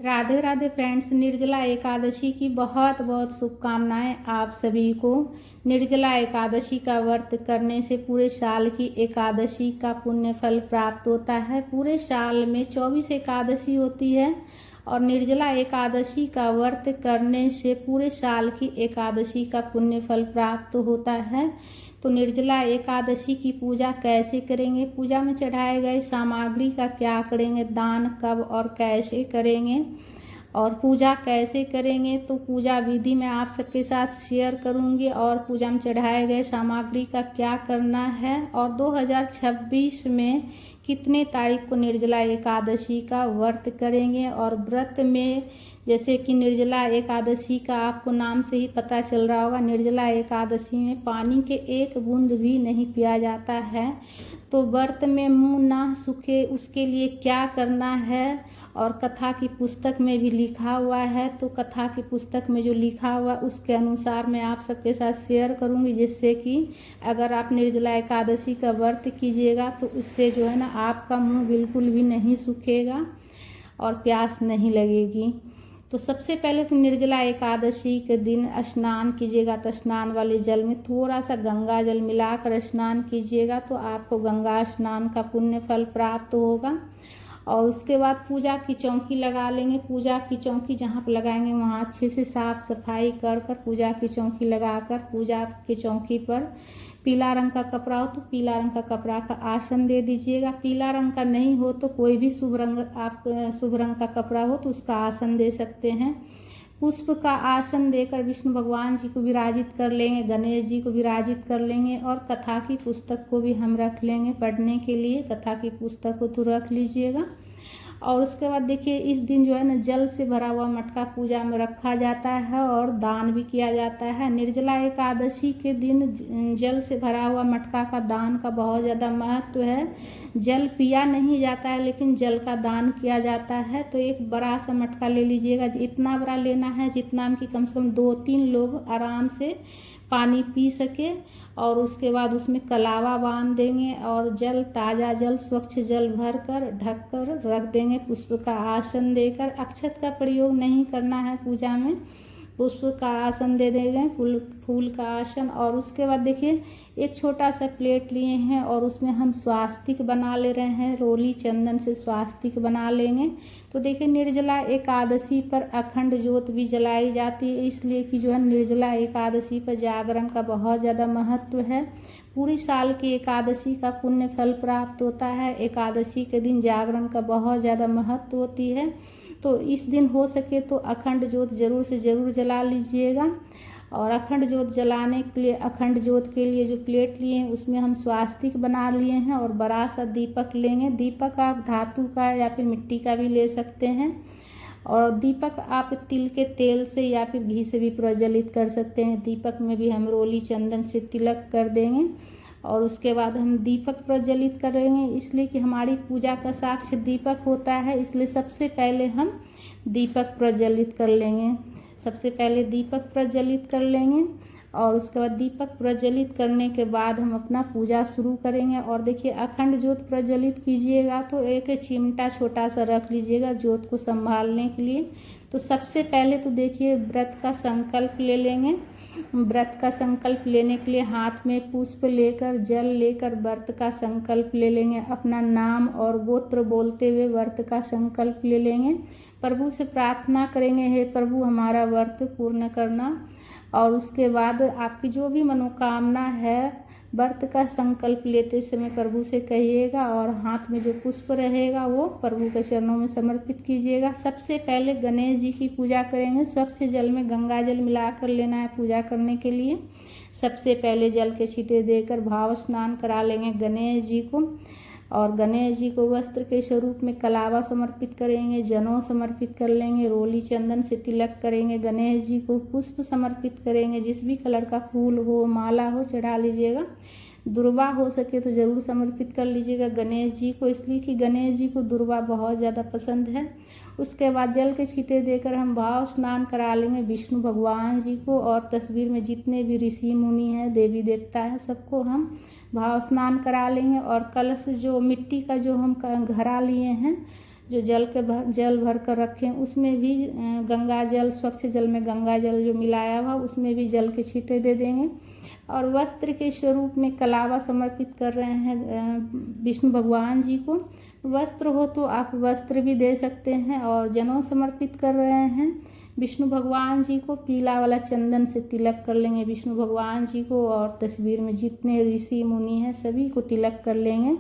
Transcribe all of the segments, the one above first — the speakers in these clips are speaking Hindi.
राधे राधे फ्रेंड्स, निर्जला एकादशी की बहुत बहुत शुभकामनाएं आप सभी को। निर्जला एकादशी का व्रत करने से पूरे साल की एकादशी का पुण्य फल प्राप्त होता है। पूरे साल में 24 एकादशी होती है और निर्जला एकादशी का व्रत करने से पूरे साल की एकादशी का पुण्य फल प्राप्त होता है। तो निर्जला एकादशी की पूजा कैसे करेंगे, पूजा में चढ़ाए गए सामग्री का क्या करेंगे, दान कब और कैसे करेंगे और पूजा कैसे करेंगे, तो पूजा विधि मैं आप सबके साथ शेयर करूंगी और पूजा में चढ़ाए गए सामग्री का क्या करना है और 2026 में कितने तारीख को निर्जला एकादशी का व्रत करेंगे। और व्रत में जैसे कि निर्जला एकादशी का आपको नाम से ही पता चल रहा होगा, निर्जला एकादशी में पानी के एक बूंद भी नहीं पिया जाता है। तो व्रत में मुंह ना सूखे उसके लिए क्या करना है और कथा की पुस्तक में भी लिखा हुआ है। तो कथा की पुस्तक में जो लिखा हुआ उसके अनुसार मैं आप सबके साथ शेयर करूंगी, जिससे कि अगर आप निर्जला एकादशी का व्रत कीजिएगा तो उससे जो है ना आपका मुंह बिल्कुल भी नहीं सूखेगा और प्यास नहीं लगेगी। तो सबसे पहले तो निर्जला एकादशी के दिन स्नान कीजिएगा, तो स्नान वाले जल में थोड़ा सा गंगा जल मिलाकर स्नान कीजिएगा तो आपको गंगा स्नान का पुण्य फल प्राप्त होगा। और उसके बाद पूजा की चौकी लगा लेंगे। पूजा की चौकी जहाँ पर लगाएंगे वहाँ अच्छे से साफ सफाई कर पूजा की चौकी लगाकर पूजा की चौकी पर पीला रंग का कपड़ा हो तो पीला रंग का कपड़ा का आसन दे दीजिएगा। पीला रंग का नहीं हो तो कोई भी शुभ रंग का कपड़ा हो तो उसका आसन दे सकते हैं। पुष्प का आसन देकर विष्णु भगवान जी को विराजित कर लेंगे, गणेश जी को विराजित कर लेंगे और कथा की पुस्तक को भी हम रख लेंगे पढ़ने के लिए। कथा की पुस्तक को तो रख लीजिएगा। और उसके बाद देखिए इस दिन जो है ना जल से भरा हुआ मटका पूजा में रखा जाता है और दान भी किया जाता है। निर्जला एकादशी के दिन जल से भरा हुआ मटका का दान का बहुत ज़्यादा महत्व है। जल पिया नहीं जाता है लेकिन जल का दान किया जाता है। तो एक बड़ा सा मटका ले लीजिएगा, इतना बड़ा लेना है जितना कि कम से कम 2-3 लोग आराम से पानी पी सके। और उसके बाद उसमें कलावा बांध देंगे और जल, ताज़ा जल, स्वच्छ जल भर कर ढक कर रख देंगे। पुष्प का आसन देकर, अक्षत का प्रयोग नहीं करना है पूजा में, पुष्प का आसन दे देंगे, फूल का आसन। और उसके बाद देखिए एक छोटा सा प्लेट लिए हैं और उसमें हम स्वास्तिक बना ले रहे हैं, रोली चंदन से स्वास्तिक बना लेंगे। तो देखिए निर्जला एकादशी पर अखंड ज्योत भी जलाई जाती है, इसलिए कि जो है निर्जला एकादशी पर जागरण का बहुत ज़्यादा महत्व है। पूरी साल की एकादशी का पुण्य फल प्राप्त होता है। एकादशी के दिन जागरण का बहुत ज़्यादा महत्व होती है। तो इस दिन हो सके तो अखंड ज्योत जरूर से ज़रूर जला लीजिएगा। और अखंड ज्योत जलाने के लिए, अखंड ज्योत के लिए जो प्लेट लिए हैं उसमें हम स्वास्तिक बना लिए हैं और बड़ा सा दीपक लेंगे। दीपक आप धातु का या फिर मिट्टी का भी ले सकते हैं और दीपक आप तिल के तेल से या फिर घी से भी प्रज्वलित कर सकते हैं। दीपक में भी हम रोली चंदन से तिलक कर देंगे और उसके बाद हम दीपक प्रज्वलित करेंगे, इसलिए कि हमारी पूजा का साक्ष्य दीपक होता है। इसलिए सबसे पहले हम दीपक प्रज्वलित कर लेंगे, सबसे पहले दीपक प्रज्वलित कर लेंगे और उसके बाद दीपक प्रज्वलित करने के बाद हम अपना पूजा शुरू करेंगे। और देखिए अखंड ज्योत प्रज्वलित कीजिएगा तो एक चिमटा छोटा सा रख लीजिएगा ज्योत को संभालने के लिए। तो सबसे पहले तो देखिए व्रत का संकल्प ले लेंगे। व्रत का संकल्प लेने के लिए हाथ में पुष्प लेकर, जल लेकर व्रत का संकल्प ले लेंगे। अपना नाम और गोत्र बोलते हुए व्रत का संकल्प ले लेंगे। प्रभु से प्रार्थना करेंगे, हे प्रभु हमारा व्रत पूर्ण करना। और उसके बाद आपकी जो भी मनोकामना है व्रत का संकल्प लेते समय प्रभु से कहिएगा और हाथ में जो पुष्प रहेगा वो प्रभु के चरणों में समर्पित कीजिएगा। सबसे पहले गणेश जी की पूजा करेंगे। स्वच्छ जल में गंगा जल मिलाकर लेना है पूजा करने के लिए। सबसे पहले जल के छींटे देकर भाव स्नान करा लेंगे गणेश जी को और गणेश जी को वस्त्र के स्वरूप में कलावा समर्पित करेंगे, जनेऊ समर्पित कर लेंगे, रोली चंदन से तिलक करेंगे, गणेश जी को पुष्प समर्पित करेंगे। जिस भी कलर का फूल हो, माला हो चढ़ा लीजिएगा। दुर्वा हो सके तो ज़रूर समर्पित कर लीजिएगा गणेश जी को, इसलिए कि गणेश जी को दुर्वा बहुत ज़्यादा पसंद है। उसके बाद जल के छींटे देकर हम भाव स्नान करा लेंगे विष्णु भगवान जी को और तस्वीर में जितने भी ऋषि मुनि हैं, देवी देवता हैं, सबको हम भाव स्नान करा लेंगे। और कलश जो मिट्टी का जो हम घड़ा लिए हैं, जो जल भर कर रखें उसमें भी गंगा जल, स्वच्छ जल में गंगा जल जो मिलाया हुआ उसमें भी जल के छींटे दे देंगे। और वस्त्र के स्वरूप में कलावा समर्पित कर रहे हैं विष्णु भगवान जी को। वस्त्र हो तो आप वस्त्र भी दे सकते हैं। और जनेऊ समर्पित कर रहे हैं विष्णु भगवान जी को। पीला वाला चंदन से तिलक कर लेंगे विष्णु भगवान जी को। और तस्वीर में जितने ऋषि मुनि हैं सभी को तिलक कर लेंगे।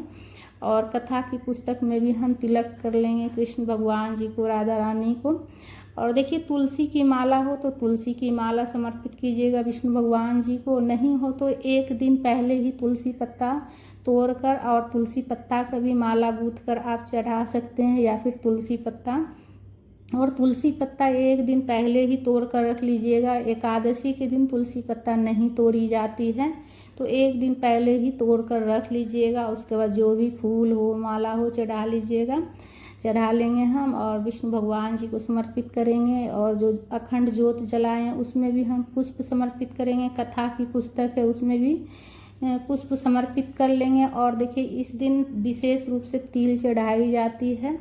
और कथा की पुस्तक में भी हम तिलक कर लेंगे कृष्ण भगवान जी को, राधा रानी को। और देखिए तुलसी की माला हो तो तुलसी की माला समर्पित कीजिएगा विष्णु भगवान जी को। नहीं हो तो एक दिन पहले ही तुलसी पत्ता तोड़कर और तुलसी पत्ता का भी माला गूंथ कर आप चढ़ा सकते हैं। या फिर तुलसी पत्ता एक दिन पहले ही तोड़ कर रख लीजिएगा। एकादशी के दिन तुलसी पत्ता नहीं तोड़ी जाती है, तो एक दिन पहले ही तोड़ कर रख लीजिएगा। उसके बाद जो भी फूल हो, माला हो, चढ़ा लेंगे हम और विष्णु भगवान जी को समर्पित करेंगे। और जो अखंड ज्योत जलाएं उसमें भी हम पुष्प समर्पित करेंगे। कथा की पुस्तक है उसमें भी पुष्प समर्पित कर लेंगे। और देखिए इस दिन विशेष रूप से तिल चढ़ाई जाती है।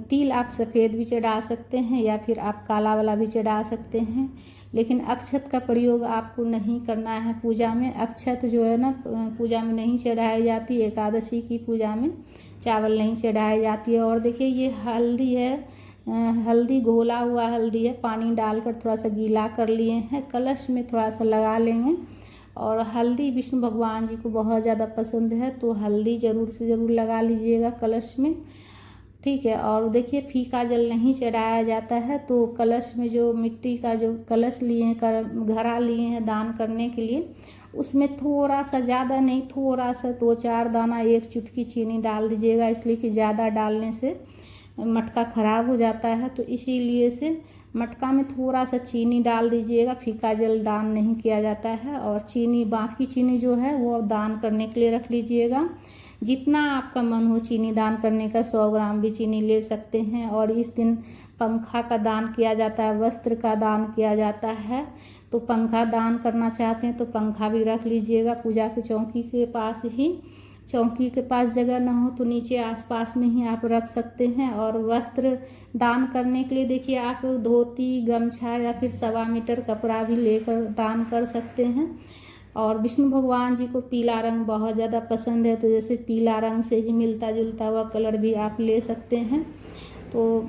तिल आप सफ़ेद भी चढ़ा सकते हैं या फिर आप काला वाला भी चढ़ा सकते हैं, लेकिन अक्षत का प्रयोग आपको नहीं करना है पूजा में। अक्षत जो है ना पूजा में नहीं चढ़ाई जाती। एकादशी की पूजा में चावल नहीं चढ़ाई जाती है। और देखिए ये हल्दी है, हल्दी घोला हुआ हल्दी है, पानी डालकर थोड़ा सा गीला कर लिए हैं, कलश में थोड़ा सा लगा लेंगे। और हल्दी विष्णु भगवान जी को बहुत ज़्यादा पसंद है, तो हल्दी ज़रूर से ज़रूर लगा लीजिएगा कलश में, ठीक है। और देखिए फीका जल नहीं चढ़ाया जाता है, तो कलश में जो मिट्टी का जो कलश लिए हैं, घड़ा लिए हैं दान करने के लिए, उसमें थोड़ा सा, ज़्यादा नहीं, थोड़ा सा 2-4 दाना, 1 चुटकी चीनी डाल दीजिएगा। इसलिए कि ज़्यादा डालने से मटका ख़राब हो जाता है, तो इसीलिए से मटका में थोड़ा सा चीनी डाल दीजिएगा। फीका जल दान नहीं किया जाता है। और चीनी, बाकी चीनी जो है वो दान करने के लिए रख लीजिएगा। जितना आपका मन हो चीनी दान करने का, 100 ग्राम भी चीनी ले सकते हैं। और इस दिन पंखा का दान किया जाता है, वस्त्र का दान किया जाता है। तो पंखा दान करना चाहते हैं तो पंखा भी रख लीजिएगा पूजा की चौकी के पास ही। चौकी के पास जगह ना हो तो नीचे आसपास में ही आप रख सकते हैं। और वस्त्र दान करने के लिए देखिए आप धोती, गमछा या फिर 1.25 मीटर कपड़ा भी लेकर दान कर सकते हैं। और विष्णु भगवान जी को पीला रंग बहुत ज़्यादा पसंद है, तो जैसे पीला रंग से ही मिलता जुलता हुआ कलर भी आप ले सकते हैं तो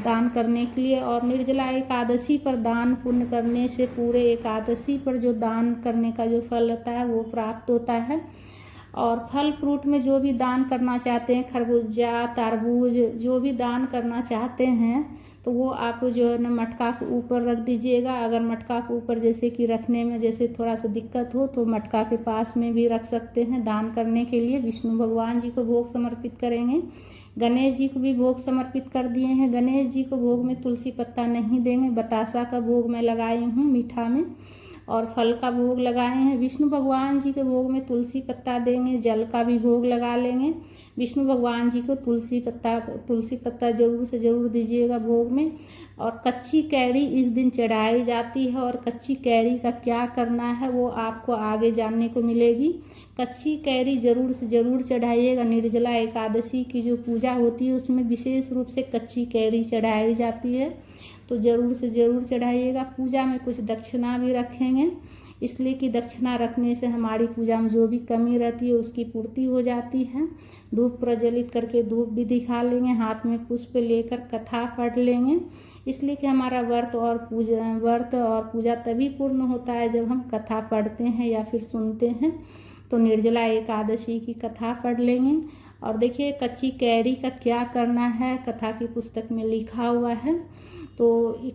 दान करने के लिए। और निर्जला एकादशी पर दान पुण्य करने से पूरे एकादशी पर जो दान करने का जो फल होता है वो प्राप्त होता है। और फल फ्रूट में जो भी दान करना चाहते हैं, खरबूजा, तरबूज, जो भी दान करना चाहते हैं तो वो आप जो है ना मटका के ऊपर रख दीजिएगा। अगर मटका के ऊपर जैसे कि रखने में जैसे थोड़ा सा दिक्कत हो तो मटका के पास में भी रख सकते हैं दान करने के लिए। विष्णु भगवान जी को भोग समर्पित करेंगे। गणेश जी को भी भोग समर्पित कर दिए हैं। गणेश जी को भोग में तुलसी पत्ता नहीं देंगे, बतासा का भोग मैं लगाई हूँ मीठा में, और फल का भोग लगाए हैं। विष्णु भगवान जी के भोग में तुलसी पत्ता देंगे, जल का भी भोग लगा लेंगे। विष्णु भगवान जी को तुलसी पत्ता जरूर से ज़रूर दीजिएगा भोग में। और कच्ची कैरी इस दिन चढ़ाई जाती है। और कच्ची कैरी का क्या करना है वो आपको आगे जानने को मिलेगी। कच्ची कैरी ज़रूर से ज़रूर चढ़ाइएगा। निर्जला एकादशी की जो पूजा होती है उसमें विशेष रूप से कच्ची कैरी चढ़ाई जाती है, तो ज़रूर से ज़रूर चढ़ाइएगा। पूजा में कुछ दक्षिणा भी रखेंगे, इसलिए कि दक्षिणा रखने से हमारी पूजा में जो भी कमी रहती है उसकी पूर्ति हो जाती है। धूप प्रज्वलित करके धूप भी दिखा लेंगे, हाथ में पुष्प लेकर कथा पढ़ लेंगे, इसलिए कि हमारा व्रत और पूजा तभी पूर्ण होता है जब हम कथा पढ़ते हैं या फिर सुनते हैं। तो निर्जला एकादशी की कथा पढ़ लेंगे। और देखिए कच्ची कैरी का क्या करना है, कथा की पुस्तक में लिखा हुआ है। तो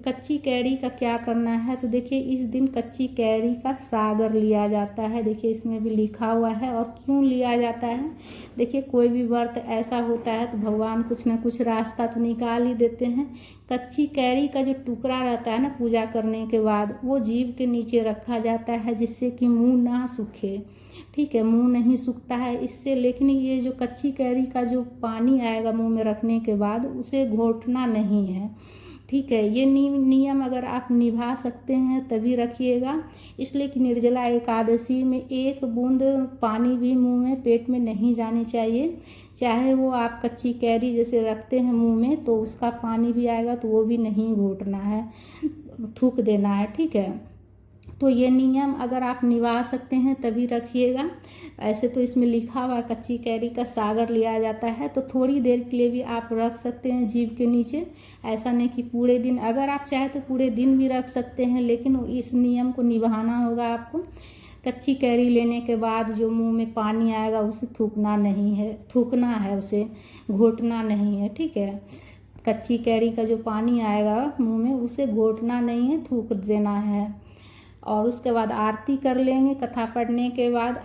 कच्ची कैरी का क्या करना है, तो देखिए इस दिन कच्ची कैरी का सागर लिया जाता है। देखिए इसमें भी लिखा हुआ है। और क्यों लिया जाता है, देखिए कोई भी व्रत ऐसा होता है तो भगवान कुछ ना कुछ रास्ता तो निकाल ही देते हैं। कच्ची कैरी का जो टुकड़ा रहता है ना पूजा करने के बाद, वो जीभ के नीचे रखा जाता है जिससे कि मुंह ना सूखे, ठीक है, मुंह नहीं सूखता है इससे। लेकिन ये जो कच्ची कैरी का जो पानी आएगा मुंह में रखने के बाद उसे घोटना नहीं है, ठीक है। ये नियम अगर आप निभा सकते हैं तभी रखिएगा, इसलिए कि निर्जला एकादशी में एक बूंद पानी भी मुंह में पेट में नहीं जानी चाहिए। चाहे वो आप कच्ची कैरी जैसे रखते हैं मुंह में तो उसका पानी भी आएगा तो वो भी नहीं घोटना है, थूक देना है, ठीक है। तो ये नियम अगर आप निभा सकते हैं तभी रखिएगा। ऐसे तो इसमें लिखा हुआ कच्ची कैरी का सागर लिया जाता है, तो थोड़ी देर के लिए भी आप रख सकते हैं जीभ के नीचे। ऐसा नहीं कि पूरे दिन, अगर आप चाहे तो पूरे दिन भी रख सकते हैं, लेकिन इस नियम को निभाना होगा आपको। कच्ची कैरी लेने के बाद जो मुंह में पानी आएगा उसे थूकना नहीं है, थूकना है, उसे घोटना नहीं है, ठीक है। कच्ची कैरी का जो पानी आएगा मुंह में उसे घोटना नहीं है, थूक देना है। और उसके बाद आरती कर लेंगे। कथा पढ़ने के बाद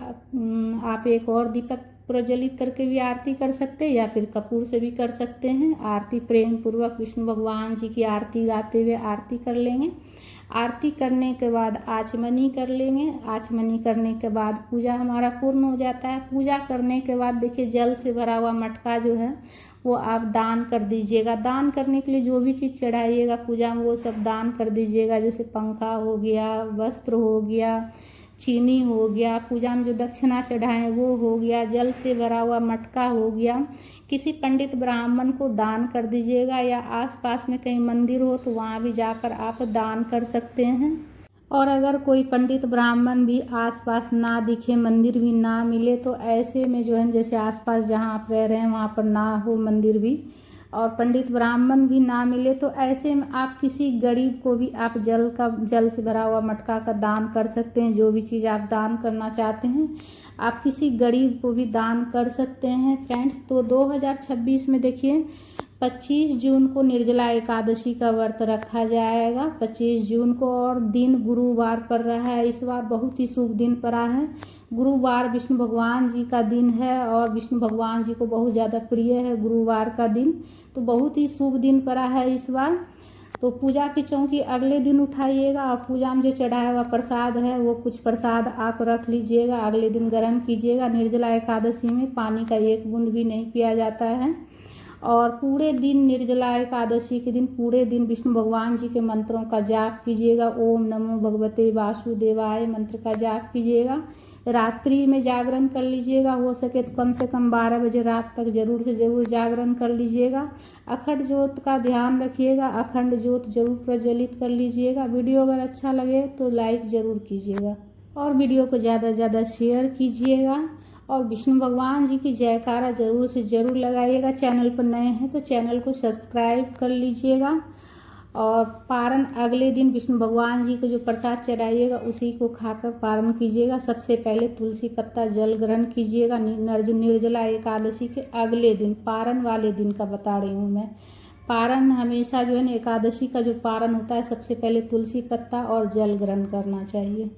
आप एक और दीपक प्रज्वलित करके भी आरती कर सकते हैं या फिर कपूर से भी कर सकते हैं। आरती प्रेम पूर्वक विष्णु भगवान जी की आरती गाते हुए आरती कर लेंगे। आरती करने के बाद आचमनी कर लेंगे। आचमनी करने के बाद पूजा हमारा पूर्ण हो जाता है। पूजा करने के बाद देखिए जल से भरा हुआ मटका जो है वो आप दान कर दीजिएगा। दान करने के लिए जो भी चीज़ चढ़ाइएगा पूजा में वो सब दान कर दीजिएगा, जैसे पंखा हो गया, वस्त्र हो गया, चीनी हो गया, पूजा में जो दक्षिणा चढ़ाएं वो हो गया, जल से भरा हुआ मटका हो गया। किसी पंडित ब्राह्मण को दान कर दीजिएगा, या आसपास में कहीं मंदिर हो तो वहाँ भी जाकर आप दान कर सकते हैं। और अगर कोई पंडित ब्राह्मण भी आसपास ना दिखे, मंदिर भी ना मिले, तो ऐसे में जो है जैसे आसपास जहाँ आप रह रहे हैं वहाँ पर ना हो मंदिर भी और पंडित ब्राह्मण भी ना मिले, तो ऐसे में आप किसी गरीब को भी आप जल से भरा हुआ मटका का दान कर सकते हैं। जो भी चीज़ आप दान करना चाहते हैं आप किसी गरीब को भी दान कर सकते हैं फ्रेंड्स। तो 2026 में देखिए 25 जून को निर्जला एकादशी का व्रत रखा जाएगा, 25 जून को, और दिन गुरुवार पड़ रहा है। इस बार बहुत ही शुभ दिन पड़ा है। गुरुवार विष्णु भगवान जी का दिन है और विष्णु भगवान जी को बहुत ज़्यादा प्रिय है गुरुवार का दिन, तो बहुत ही शुभ दिन पड़ा है इस बार। तो पूजा की चौकी अगले दिन उठाइएगा और पूजा में जो चढ़ाया हुआ प्रसाद है वो कुछ प्रसाद आप रख लीजिएगा, अगले दिन गर्म कीजिएगा। निर्जला एकादशी में पानी का एक बूंद भी नहीं पिया जाता है। और पूरे दिन निर्जला एकादशी के दिन पूरे दिन विष्णु भगवान जी के मंत्रों का जाप कीजिएगा। ओम नमो भगवते वासुदेवाय मंत्र का जाप कीजिएगा। रात्रि में जागरण कर लीजिएगा, हो सके तो कम से कम 12 बजे रात तक जरूर से जरूर जागरण कर लीजिएगा। अखंड ज्योत का ध्यान रखिएगा, अखंड ज्योत जरूर प्रज्वलित कर लीजिएगा। वीडियो अगर अच्छा लगे तो लाइक ज़रूर कीजिएगा और वीडियो को ज़्यादा से ज़्यादा शेयर कीजिएगा। और विष्णु भगवान जी की जयकारा जरूर से जरूर लगाइएगा। चैनल पर नए हैं तो चैनल को सब्सक्राइब कर लीजिएगा। और पारण अगले दिन विष्णु भगवान जी को जो प्रसाद चढ़ाइएगा उसी को खाकर पारण कीजिएगा। सबसे पहले तुलसी पत्ता जल ग्रहण कीजिएगा। निर्जला एकादशी के अगले दिन, पारण वाले दिन का बता रही हूँ मैं। पारण हमेशा जो है ना, एकादशी का जो पारण होता है सबसे पहले तुलसी पत्ता और जल ग्रहण करना चाहिए।